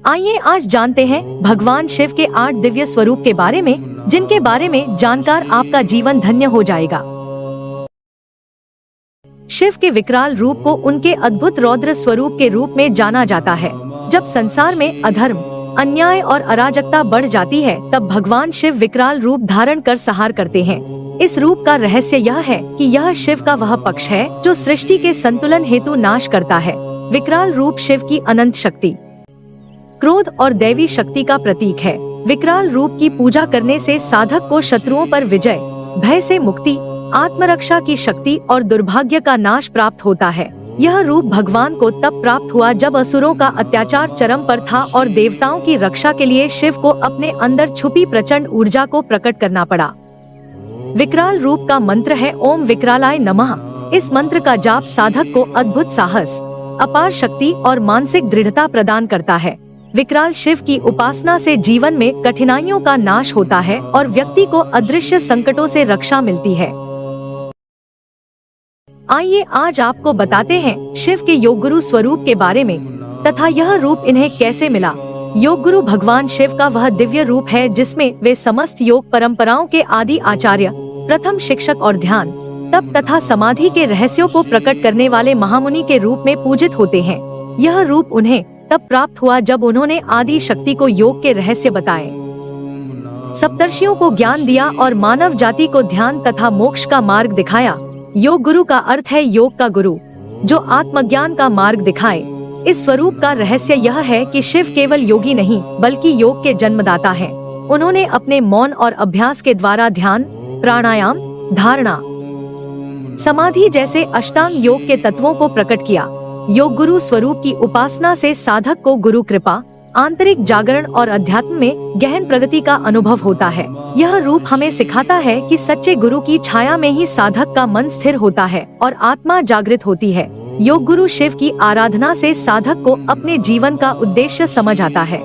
आइए आज जानते हैं भगवान शिव के 8 दिव्य स्वरूप के बारे में, जिनके बारे में जानकर आपका जीवन धन्य हो जाएगा। शिव के विकराल रूप को उनके अद्भुत रौद्र स्वरूप के रूप में जाना जाता है। जब संसार में अधर्म, अन्याय और अराजकता बढ़ जाती है, तब भगवान शिव विकराल रूप धारण कर संहार करते हैं। इस रूप का रहस्य यह है कि यह शिव का वह पक्ष है जो सृष्टि के संतुलन हेतु नाश करता है। विकराल रूप शिव की अनंत शक्ति, क्रोध और दैवी शक्ति का प्रतीक है। विकराल रूप की पूजा करने से साधक को शत्रुओं पर विजय, भय से मुक्ति, आत्मरक्षा की शक्ति और दुर्भाग्य का नाश प्राप्त होता है। यह रूप भगवान को तब प्राप्त हुआ जब असुरों का अत्याचार चरम पर था और देवताओं की रक्षा के लिए शिव को अपने अंदर छुपी प्रचंड ऊर्जा को प्रकट करना पड़ा। विकराल रूप का मंत्र है ओम विकरालाय नमः। इस मंत्र का जाप साधक को अद्भुत साहस, अपार शक्ति और मानसिक दृढ़ता प्रदान करता है। विकराल शिव की उपासना से जीवन में कठिनाइयों का नाश होता है और व्यक्ति को अदृश्य संकटों से रक्षा मिलती है। आइए आज आपको बताते हैं शिव के योग गुरु स्वरूप के बारे में तथा यह रूप इन्हें कैसे मिला। योग गुरु भगवान शिव का वह दिव्य रूप है जिसमें वे समस्त योग परंपराओं के आदि आचार्य, प्रथम शिक्षक और ध्यान, तप तथा समाधि के रहस्यों को प्रकट करने वाले महामुनि के रूप में पूजित होते हैं। यह रूप उन्हें तब प्राप्त हुआ जब उन्होंने आदि शक्ति को योग के रहस्य बताए, सप्तर्षियों को ज्ञान दिया और मानव जाति को ध्यान तथा मोक्ष का मार्ग दिखाया। योग गुरु का अर्थ है योग का गुरु, जो आत्मज्ञान का मार्ग दिखाए। इस स्वरूप का रहस्य यह है कि शिव केवल योगी नहीं बल्कि योग के जन्मदाता है। उन्होंने अपने मौन और अभ्यास के द्वारा ध्यान, प्राणायाम, धारणा, समाधि जैसे अष्टांग योग के तत्वों को प्रकट किया। योग गुरु स्वरूप की उपासना से साधक को गुरु कृपा, आंतरिक जागरण और अध्यात्म में गहन प्रगति का अनुभव होता है। यह रूप हमें सिखाता है कि सच्चे गुरु की छाया में ही साधक का मन स्थिर होता है और आत्मा जागृत होती है। योग गुरु शिव की आराधना से साधक को अपने जीवन का उद्देश्य समझ आता है,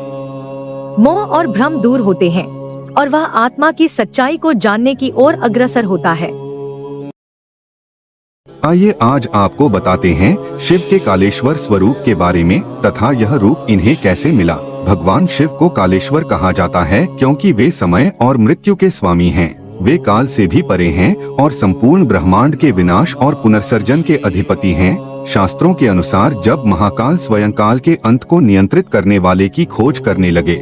मोह और भ्रम दूर होते हैं और वह आत्मा की सच्चाई को जानने की ओर अग्रसर होता है। आइए आज आपको बताते हैं शिव के कालेश्वर स्वरूप के बारे में तथा यह रूप इन्हें कैसे मिला। भगवान शिव को कालेश्वर कहा जाता है क्योंकि वे समय और मृत्यु के स्वामी हैं। वे काल से भी परे हैं और संपूर्ण ब्रह्मांड के विनाश और पुनर्सर्जन के अधिपति हैं। शास्त्रों के अनुसार जब महाकाल स्वयं काल के अंत को नियंत्रित करने वाले की खोज करने लगे,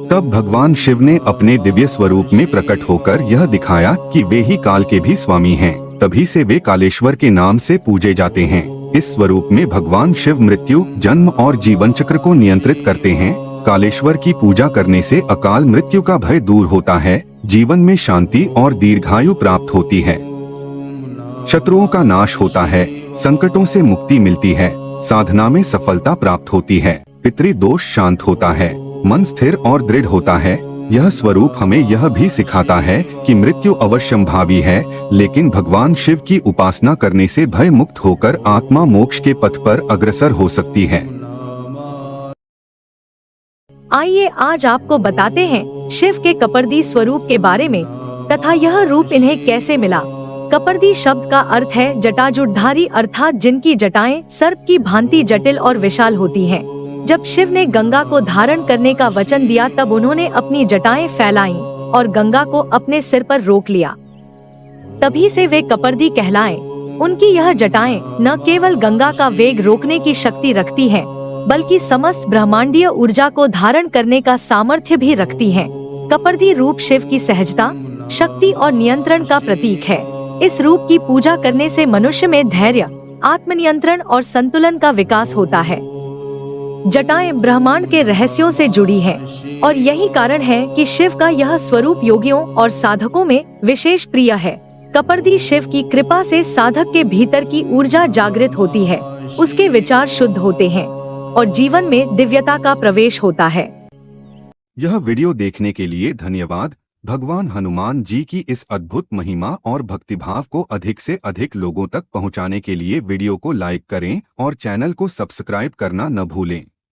तब भगवान शिव ने अपने दिव्य स्वरूप में प्रकट होकर यह दिखाया कि वे ही काल के भी स्वामी हैं। तभी से वे कालेश्वर के नाम से पूजे जाते हैं। इस स्वरूप में भगवान शिव मृत्यु, जन्म और जीवन चक्र को नियंत्रित करते हैं। कालेश्वर की पूजा करने से अकाल मृत्यु का भय दूर होता है, जीवन में शांति और दीर्घायु प्राप्त होती है, शत्रुओं का नाश होता है, संकटों से मुक्ति मिलती है, साधना में सफलता प्राप्त होती है, पितृदोष शांत होता है, मन स्थिर और दृढ़ होता है। यह स्वरूप हमें यह भी सिखाता है कि मृत्यु अवश्यंभावी है, लेकिन भगवान शिव की उपासना करने से भय मुक्त होकर आत्मा मोक्ष के पथ पर अग्रसर हो सकती है। आइए आज आपको बताते हैं शिव के कपर्दी स्वरूप के बारे में तथा यह रूप इन्हें कैसे मिला। कपर्दी शब्द का अर्थ है जटाजुटधारी, अर्थात जिनकी जटाएं सर्प की भांति जटिल और विशाल होती हैं। जब शिव ने गंगा को धारण करने का वचन दिया तब उन्होंने अपनी जटाएं फैलाईं और गंगा को अपने सिर पर रोक लिया। तभी से वे कपर्दी कहलाए। उनकी यह जटाएं न केवल गंगा का वेग रोकने की शक्ति रखती हैं, बल्कि समस्त ब्रह्मांडीय ऊर्जा को धारण करने का सामर्थ्य भी रखती हैं। कपर्दी रूप शिव की सहजता, शक्ति और नियंत्रण का प्रतीक है। इस रूप की पूजा करने से मनुष्य में धैर्य, आत्मनियंत्रण और संतुलन का विकास होता है। जटाएं ब्रह्मांड के रहस्यों से जुड़ी हैं और यही कारण है कि शिव का यह स्वरूप योगियों और साधकों में विशेष प्रिय है। कपर्दी शिव की कृपा से साधक के भीतर की ऊर्जा जागृत होती है, उसके विचार शुद्ध होते हैं और जीवन में दिव्यता का प्रवेश होता है। यह वीडियो देखने के लिए धन्यवाद। भगवान हनुमान जी की इस अद्भुत महिमा और भक्तिभाव को अधिक से अधिक लोगों तक पहुंचाने के लिए वीडियो को लाइक करें और चैनल को सब्सक्राइब करना न भूलें।